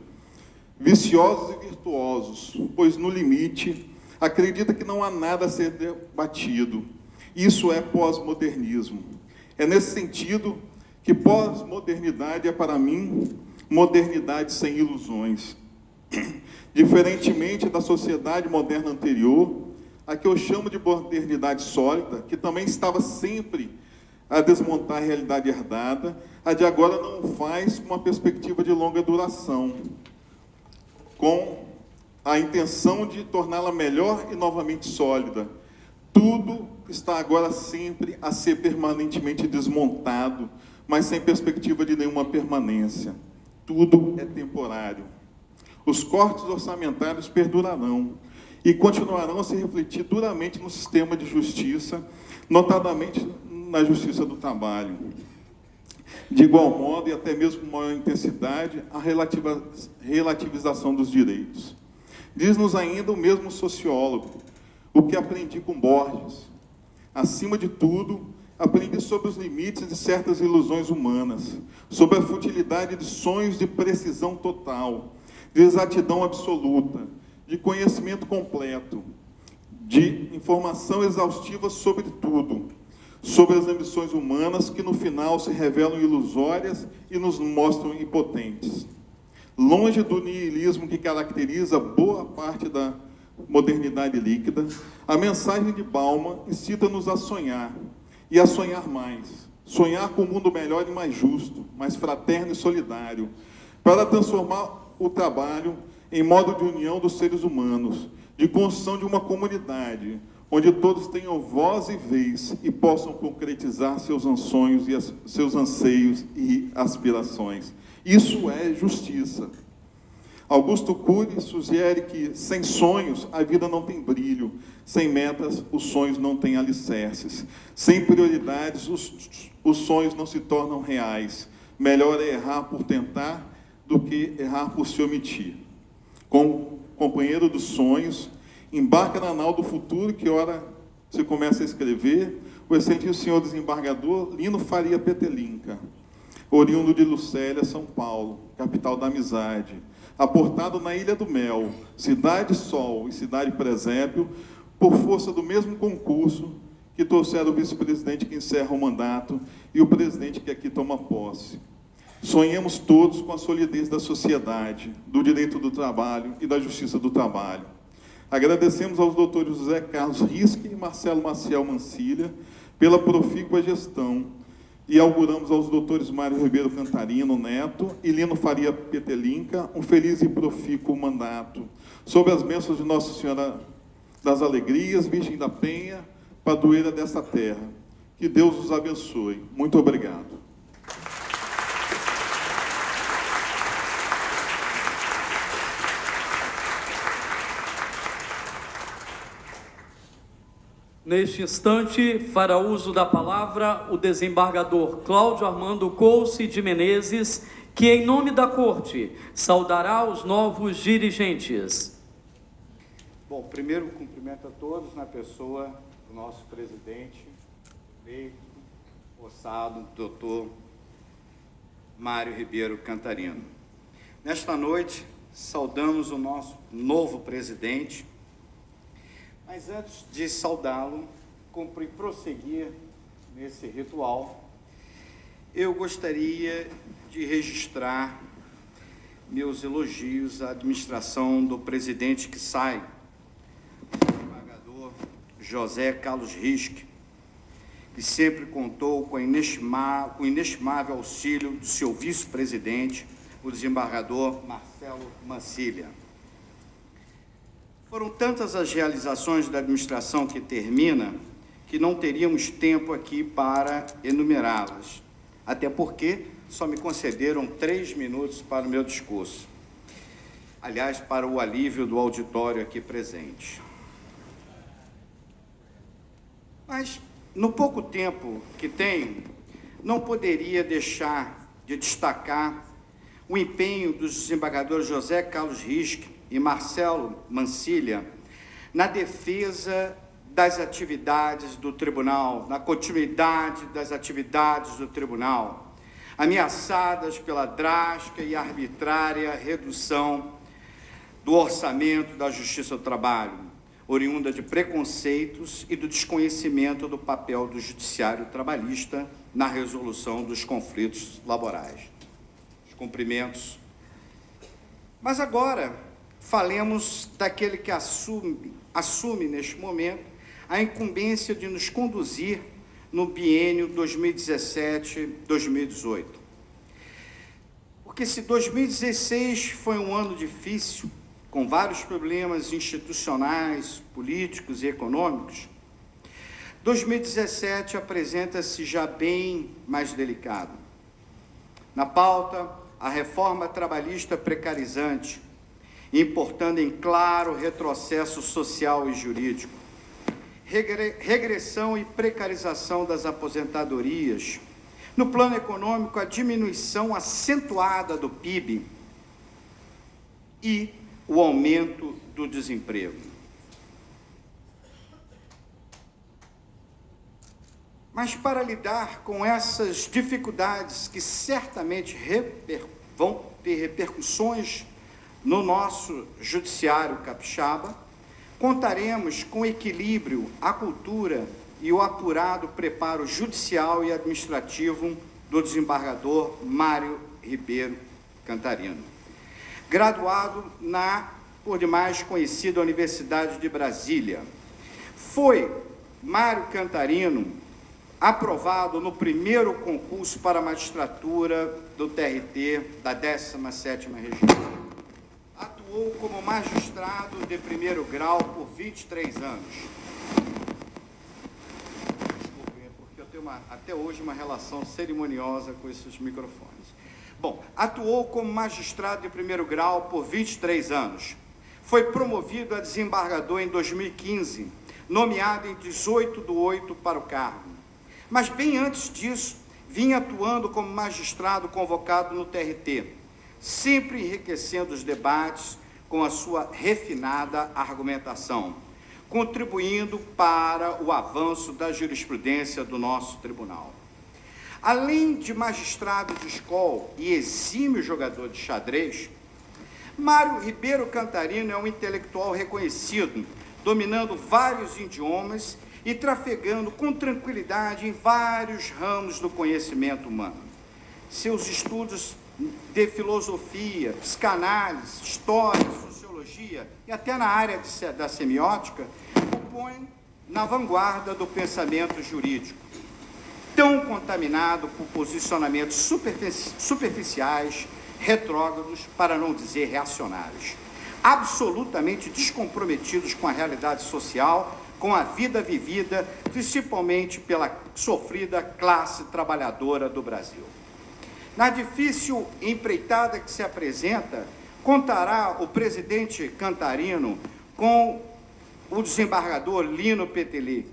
viciosos e virtuosos, pois, no limite, acredita que não há nada a ser debatido. Isso é pós-modernismo. É nesse sentido que pós-modernidade é, para mim, modernidade sem ilusões. Diferentemente da sociedade moderna anterior, a que eu chamo de modernidade sólida, que também estava sempre a desmontar a realidade herdada, a de agora não o faz com uma perspectiva de longa duração, com a intenção de torná-la melhor e novamente sólida. Tudo está agora sempre a ser permanentemente desmontado, mas sem perspectiva de nenhuma permanência. Tudo é temporário. Os cortes orçamentários perdurarão e continuarão a se refletir duramente no sistema de justiça, notadamente na justiça do trabalho. De igual modo, e até mesmo com maior intensidade, a relativização dos direitos. Diz-nos ainda o mesmo sociólogo, o que aprendi com Borges. Acima de tudo, aprendi sobre os limites de certas ilusões humanas, sobre a futilidade de sonhos de precisão total, de exatidão absoluta, de conhecimento completo, de informação exaustiva sobre tudo, sobre as ambições humanas que, no final, se revelam ilusórias e nos mostram impotentes. Longe do niilismo que caracteriza boa parte da modernidade líquida, a mensagem de Bauman incita-nos a sonhar, e a sonhar mais. Sonhar com um mundo melhor e mais justo, mais fraterno e solidário, para transformar o trabalho em modo de união dos seres humanos, de construção de uma comunidade, onde todos tenham voz e vez e possam concretizar seus sonhos e seus anseios e aspirações. Isso é justiça. Augusto Cury sugere que, sem sonhos, a vida não tem brilho. Sem metas, os sonhos não têm alicerces. Sem prioridades, os sonhos não se tornam reais. Melhor é errar por tentar do que errar por se omitir. Como companheiro dos sonhos, embarca na nau do futuro que, ora, se começa a escrever, o excelentíssimo senhor desembargador Lino Faria Petelinca, oriundo de Lucélia, São Paulo, capital da amizade, aportado na Ilha do Mel, cidade sol e cidade presépio, por força do mesmo concurso que trouxeram o vice-presidente que encerra o mandato e o presidente que aqui toma posse. Sonhamos todos com a solidez da sociedade, do direito do trabalho e da justiça do trabalho. Agradecemos aos doutores José Carlos Risque e Marcelo Maciel Mancilha pela profícua gestão e auguramos aos doutores Mário Ribeiro Cantarino Neto e Lino Faria Petelinca um feliz e profícuo mandato, sob as bênçãos de Nossa Senhora das Alegrias, Virgem da Penha, padroeira desta terra. Que Deus os abençoe. Muito obrigado. Neste instante, fará uso da palavra o desembargador Cláudio Armando Couce de Menezes, que, em nome da Corte, saudará os novos dirigentes. Bom, primeiro cumprimento a todos na pessoa do nosso presidente, eleito, possado, doutor Mário Ribeiro Cantarino. Nesta noite, saudamos o nosso novo presidente. Mas antes de saudá-lo, cumpre prosseguir nesse ritual, eu gostaria de registrar meus elogios à administração do presidente que sai, o desembargador José Carlos Risque, que sempre contou com o inestimável auxílio do seu vice-presidente, o desembargador Marcelo Mancilha. Foram tantas as realizações da administração que termina, que não teríamos tempo aqui para enumerá-las, até porque só me concederam 3 minutos para o meu discurso. Aliás, para o alívio do auditório aqui presente. Mas, no pouco tempo que tenho, não poderia deixar de destacar o empenho dos desembargadores José Carlos Risque e Marcelo Mancilha na defesa das atividades do tribunal, na continuidade das atividades do tribunal, ameaçadas pela drástica e arbitrária redução do orçamento da Justiça do Trabalho, oriunda de preconceitos e do desconhecimento do papel do judiciário trabalhista na resolução dos conflitos laborais. Os cumprimentos. Mas agora falemos daquele que assume neste momento a incumbência de nos conduzir no biênio 2017-2018. Porque se 2016 foi um ano difícil, com vários problemas institucionais, políticos e econômicos, 2017 apresenta-se já bem mais delicado. Na pauta, a reforma trabalhista precarizante, importando em claro retrocesso social e jurídico, regressão e precarização das aposentadorias, no plano econômico, a diminuição acentuada do PIB e o aumento do desemprego. Mas para lidar com essas dificuldades que certamente vão ter repercussões no nosso judiciário capixaba, contaremos com o equilíbrio, a cultura e o apurado preparo judicial e administrativo do desembargador Mário Ribeiro Cantarino. Graduado na, por demais conhecida, Universidade de Brasília. Foi Mário Cantarino aprovado no primeiro concurso para a magistratura do TRT da 17ª Região. Atuou como magistrado de primeiro grau por 23 anos. Desculpem, porque eu tenho até hoje uma relação cerimoniosa com esses microfones. atuou como magistrado de primeiro grau por 23 anos. Foi promovido a desembargador em 2015, nomeado em 18/8 para o cargo. Mas bem antes disso, vinha atuando como magistrado convocado no TRT, sempre enriquecendo os debates com a sua refinada argumentação, contribuindo para o avanço da jurisprudência do nosso tribunal. Além de magistrado de escola e exímio jogador de xadrez, Mário Ribeiro Cantarino é um intelectual reconhecido, dominando vários idiomas e trafegando com tranquilidade em vários ramos do conhecimento humano. Seus estudos de filosofia, psicanálise, história, sociologia e até na área da semiótica o põem na vanguarda do pensamento jurídico, tão contaminado por posicionamentos superficiais, retrógrados, para não dizer reacionários, absolutamente descomprometidos com a realidade social, com a vida vivida, principalmente pela sofrida classe trabalhadora do Brasil. Na difícil empreitada que se apresenta, contará o presidente Cantarino com o desembargador Lino Petelic,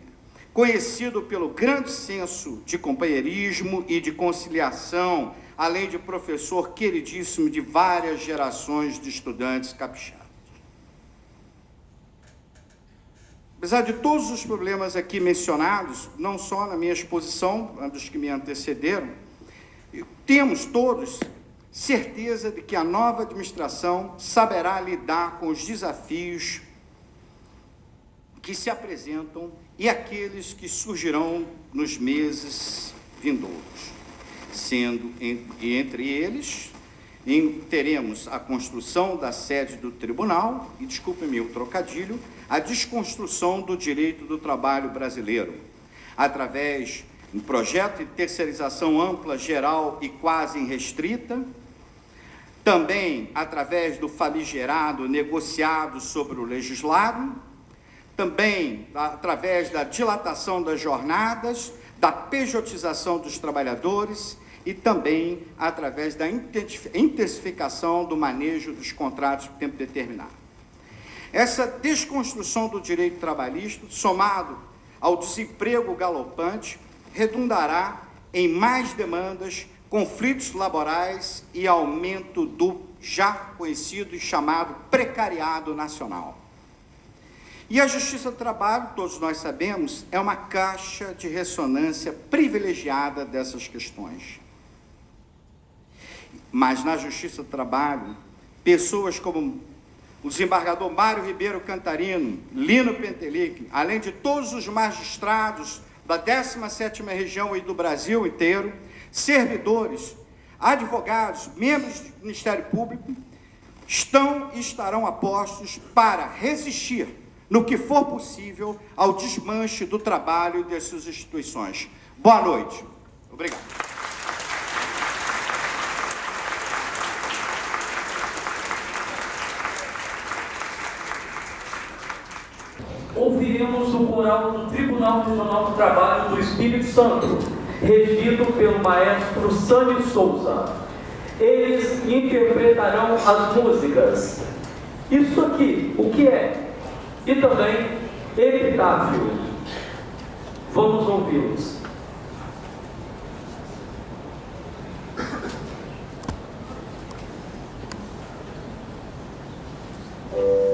conhecido pelo grande senso de companheirismo e de conciliação, além de professor queridíssimo de várias gerações de estudantes capixabas. Apesar de todos os problemas aqui mencionados, não só na minha exposição, dos que me antecederam, temos todos certeza de que a nova administração saberá lidar com os desafios que se apresentam e aqueles que surgirão nos meses vindouros, sendo entre eles, teremos a construção da sede do tribunal e, desculpe-me o trocadilho, a desconstrução do direito do trabalho brasileiro, através de um projeto de terceirização ampla, geral e quase irrestrita, também através do famigerado negociado sobre o legislado, também através da dilatação das jornadas, da pejotização dos trabalhadores e também através da intensificação do manejo dos contratos por tempo determinado. Essa desconstrução do direito trabalhista, somado ao desemprego galopante, redundará em mais demandas, conflitos laborais e aumento do já conhecido e chamado precariado nacional. E a Justiça do Trabalho, todos nós sabemos, é uma caixa de ressonância privilegiada dessas questões. Mas na Justiça do Trabalho, pessoas como o desembargador Mário Ribeiro Cantarino, Lino Petelic, além de todos os magistrados da 17ª Região e do Brasil inteiro, servidores, advogados, membros do Ministério Público, estão e estarão a postos para resistir, no que for possível, ao desmanche do trabalho e das suas instituições. Boa noite. Obrigado. Ouviremos o coral do Tribunal Regional do Trabalho do Espírito Santo, regido pelo maestro Sani Souza. Eles interpretarão as músicas Isso Aqui, O Que É? E também Epitáfio. Vamos ouvi-los. Oh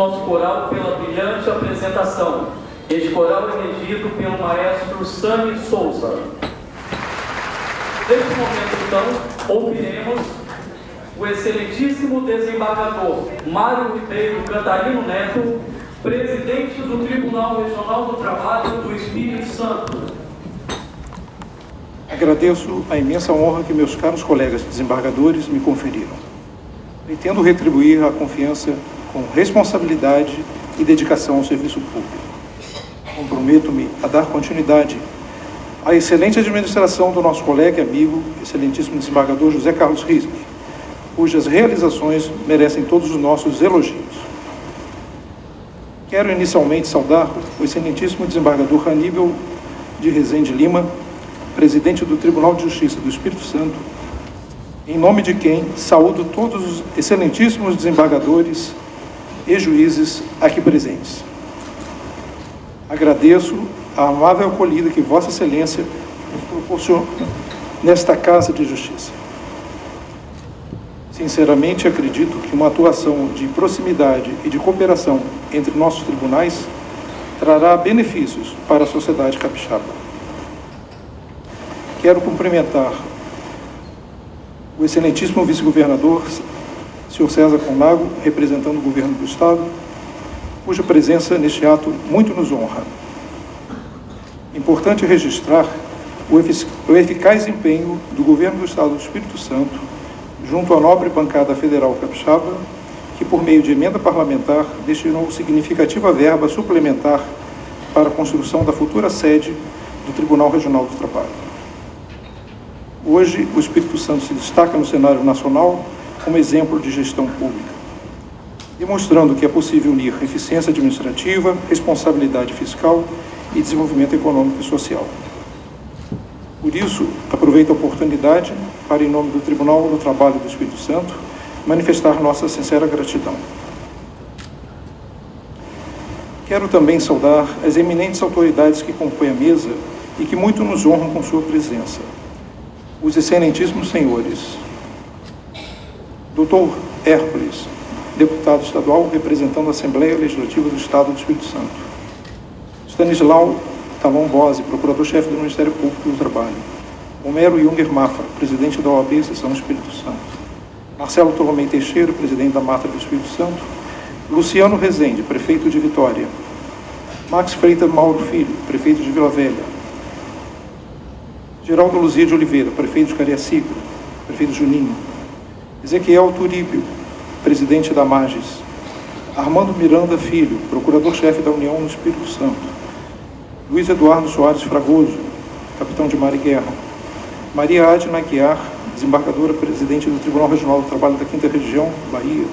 nosso coral pela brilhante apresentação. Este coral é regido pelo maestro Sami Souza. Neste momento, então, ouviremos o excelentíssimo desembargador Mário Ribeiro Cantarino Neto, presidente do Tribunal Regional do Trabalho do Espírito Santo. Agradeço a imensa honra que meus caros colegas desembargadores me conferiram. Pretendo retribuir a confiança com responsabilidade e dedicação ao serviço público. Comprometo-me a dar continuidade à excelente administração do nosso colega e amigo, excelentíssimo desembargador José Carlos Risch, cujas realizações merecem todos os nossos elogios. Quero inicialmente saudar o excelentíssimo desembargador Aníbal de Rezende Lima, presidente do Tribunal de Justiça do Espírito Santo, em nome de quem saúdo todos os excelentíssimos desembargadores e juízes aqui presentes. Agradeço a amável acolhida que Vossa Excelência nos proporciona nesta Casa de Justiça. Sinceramente, acredito que uma atuação de proximidade e de cooperação entre nossos tribunais trará benefícios para a sociedade capixaba. Quero cumprimentar o excelentíssimo vice-governador, senhor César Conago, representando o governo do Estado, cuja presença neste ato muito nos honra. Importante registrar o eficaz empenho do governo do Estado do Espírito Santo, junto à nobre bancada federal capixaba, que, por meio de emenda parlamentar, destinou significativa verba suplementar para a construção da futura sede do Tribunal Regional do Trabalho. Hoje, o Espírito Santo se destaca no cenário nacional como exemplo de gestão pública, demonstrando que é possível unir eficiência administrativa, responsabilidade fiscal e desenvolvimento econômico e social. Por isso, aproveito a oportunidade para, em nome do Tribunal do Trabalho do Espírito Santo, manifestar nossa sincera gratidão. Quero também saudar as eminentes autoridades que compõem a mesa e que muito nos honram com sua presença. Os excelentíssimos senhores Dr. Hércules, deputado estadual representando a Assembleia Legislativa do Estado do Espírito Santo. Stanislau Talon Bose, procurador-chefe do Ministério Público do Trabalho. Homero Junger Mafra, presidente da OAB, Seção Espírito Santo. Marcelo Tolomei Teixeira, presidente da Mata do Espírito Santo. Luciano Rezende, prefeito de Vitória. Max Freitas Mauro Filho, prefeito de Vila Velha. Geraldo Luzia de Oliveira, prefeito de Cariacica, prefeito de Juninho. Ezequiel Turíbio, presidente da Magis. Armando Miranda Filho, procurador-chefe da União no Espírito Santo. Luiz Eduardo Soares Fragoso, capitão de Mar e Guerra. Maria Adna Aguiar, desembargadora presidente do Tribunal Regional do Trabalho da 5ª Região, Bahia.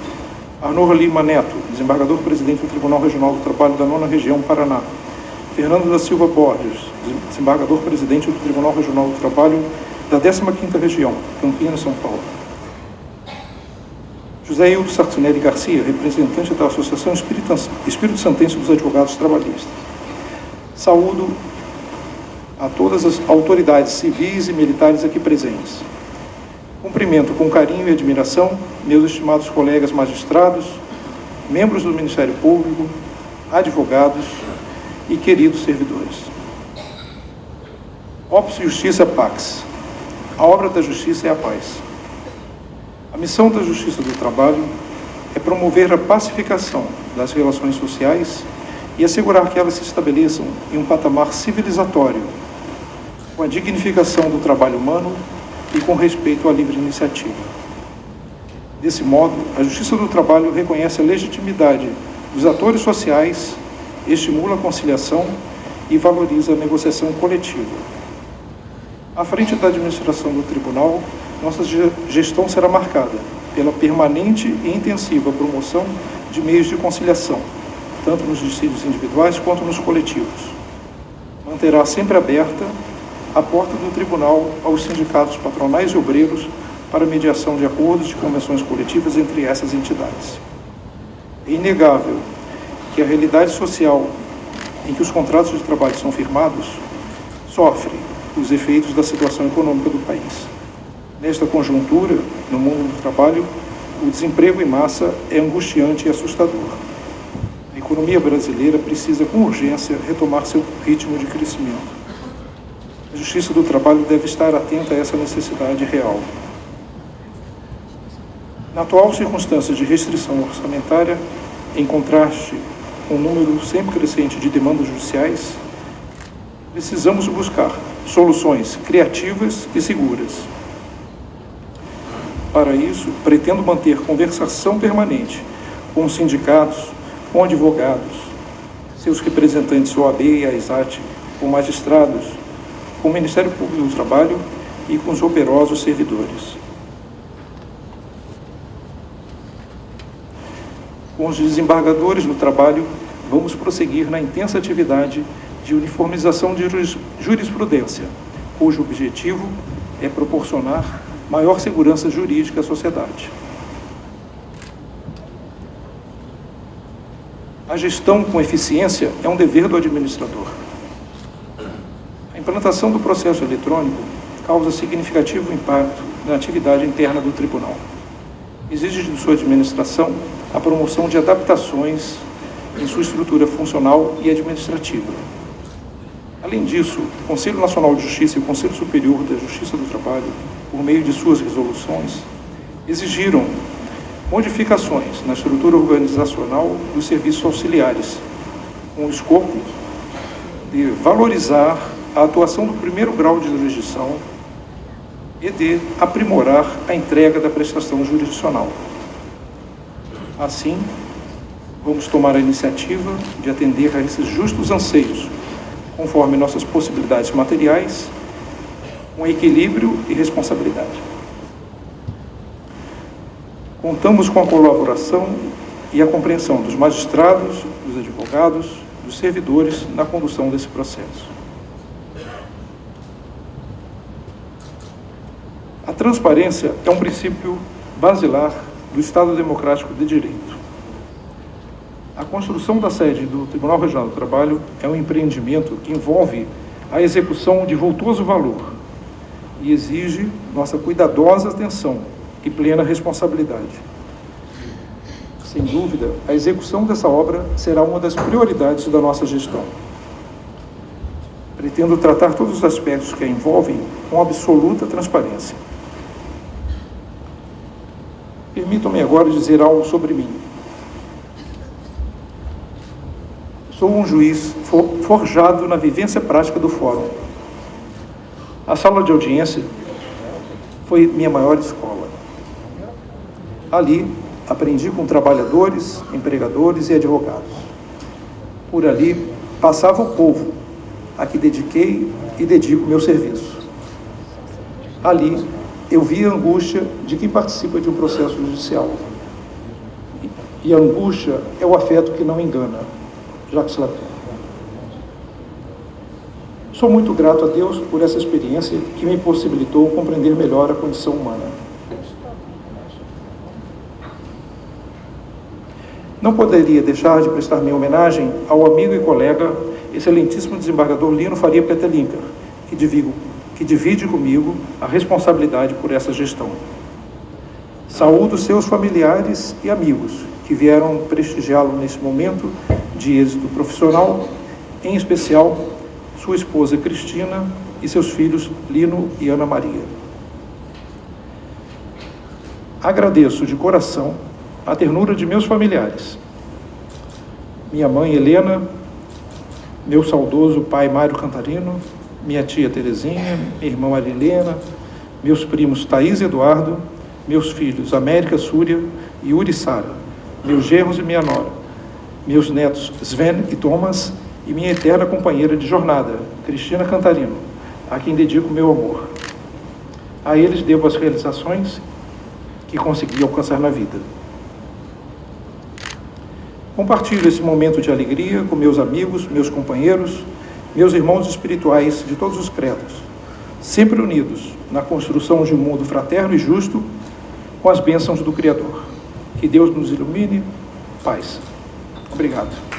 Arnor Lima Neto, desembargador presidente do Tribunal Regional do Trabalho da 9ª Região, Paraná. Fernando da Silva Borges, desembargador presidente do Tribunal Regional do Trabalho da 15ª Região, Campinas, São Paulo. José Hildo Sarcinelli Garcia, representante da Associação Espírito Santense dos Advogados Trabalhistas. Saúdo a todas as autoridades civis e militares aqui presentes. Cumprimento com carinho e admiração meus estimados colegas magistrados, membros do Ministério Público, advogados e queridos servidores. Opus Justiça Pax. A obra da justiça é a paz. A missão da Justiça do Trabalho é promover a pacificação das relações sociais e assegurar que elas se estabeleçam em um patamar civilizatório, com a dignificação do trabalho humano e com respeito à livre iniciativa. Desse modo, a Justiça do Trabalho reconhece a legitimidade dos atores sociais, estimula a conciliação e valoriza a negociação coletiva. À frente da administração do Tribunal, nossa gestão será marcada pela permanente e intensiva promoção de meios de conciliação, tanto nos dissídios individuais quanto nos coletivos. Manterá sempre aberta a porta do Tribunal aos sindicatos patronais e obreiros para mediação de acordos de convenções coletivas entre essas entidades. É inegável que a realidade social em que os contratos de trabalho são firmados sofre os efeitos da situação econômica do país. Nesta conjuntura, no mundo do trabalho, o desemprego em massa é angustiante e assustador. economia brasileira precisa, com urgência, retomar seu ritmo de crescimento. A Justiça do Trabalho deve estar atenta a essa necessidade real. Na atual circunstância de restrição orçamentária, em contraste com o número sempre crescente de demandas judiciais, precisamos buscar soluções criativas e seguras. Para isso, pretendo manter conversação permanente com os sindicatos, com advogados, seus representantes OAB e AISAT, com magistrados, com o Ministério Público do Trabalho e com os operosos servidores. Com os desembargadores do trabalho, vamos prosseguir na intensa atividade de uniformização de jurisprudência, cujo objetivo é proporcionar maior segurança jurídica à sociedade. A gestão com eficiência é um dever do administrador. A implantação do processo eletrônico causa significativo impacto na atividade interna do tribunal. Exige de sua administração a promoção de adaptações em sua estrutura funcional e administrativa. Além disso, o Conselho Nacional de Justiça e o Conselho Superior da Justiça do Trabalho, por meio de suas resoluções, exigiram modificações na estrutura organizacional dos serviços auxiliares, com o escopo de valorizar a atuação do primeiro grau de jurisdição e de aprimorar a entrega da prestação jurisdicional. Assim, vamos tomar a iniciativa de atender a esses justos anseios, conforme nossas possibilidades materiais, com equilíbrio e responsabilidade. Contamos com a colaboração e a compreensão dos magistrados, dos advogados, dos servidores na condução desse processo. A transparência é um princípio basilar do Estado Democrático de Direito. A construção da sede do Tribunal Regional do Trabalho é um empreendimento que envolve a execução de vultoso valor e exige nossa cuidadosa atenção e plena responsabilidade. Sem dúvida, a execução dessa obra será uma das prioridades da nossa gestão. Pretendo tratar todos os aspectos que a envolvem com absoluta transparência. Permitam-me agora dizer algo sobre mim. Sou um juiz forjado na vivência prática do fórum. A sala de audiência foi minha maior escola. Ali, aprendi com trabalhadores, empregadores e advogados. Por ali, passava o povo, a que dediquei e dedico meu serviço. Ali, eu vi a angústia de quem participa de um processo judicial. E a angústia é o afeto que não engana. Jacques Lacan. Sou muito grato a Deus por essa experiência que me possibilitou compreender melhor a condição humana. Não poderia deixar de prestar minha homenagem ao amigo e colega, excelentíssimo desembargador Lino Faria Petelinka, que divide comigo a responsabilidade por essa gestão. Saúdo seus familiares e amigos que vieram prestigiá-lo nesse momento de êxito profissional, em especial sua esposa Cristina e seus filhos Lino e Ana Maria. Agradeço de coração a ternura de meus familiares, minha mãe Helena, meu saudoso pai Mário Cantarino, minha tia Terezinha, minha irmã Marilena, meus primos Thaís e Eduardo, meus filhos América, Súria e Yuri Sara, meus genros e minha nora, meus netos Sven e Thomas e minha eterna companheira de jornada, Cristina Cantarino, a quem dedico meu amor. A eles devo as realizações que consegui alcançar na vida. Compartilho esse momento de alegria com meus amigos, meus companheiros, meus irmãos espirituais de todos os credos, sempre unidos na construção de um mundo fraterno e justo, com as bênçãos do Criador. Que Deus nos ilumine. Paz. Obrigado.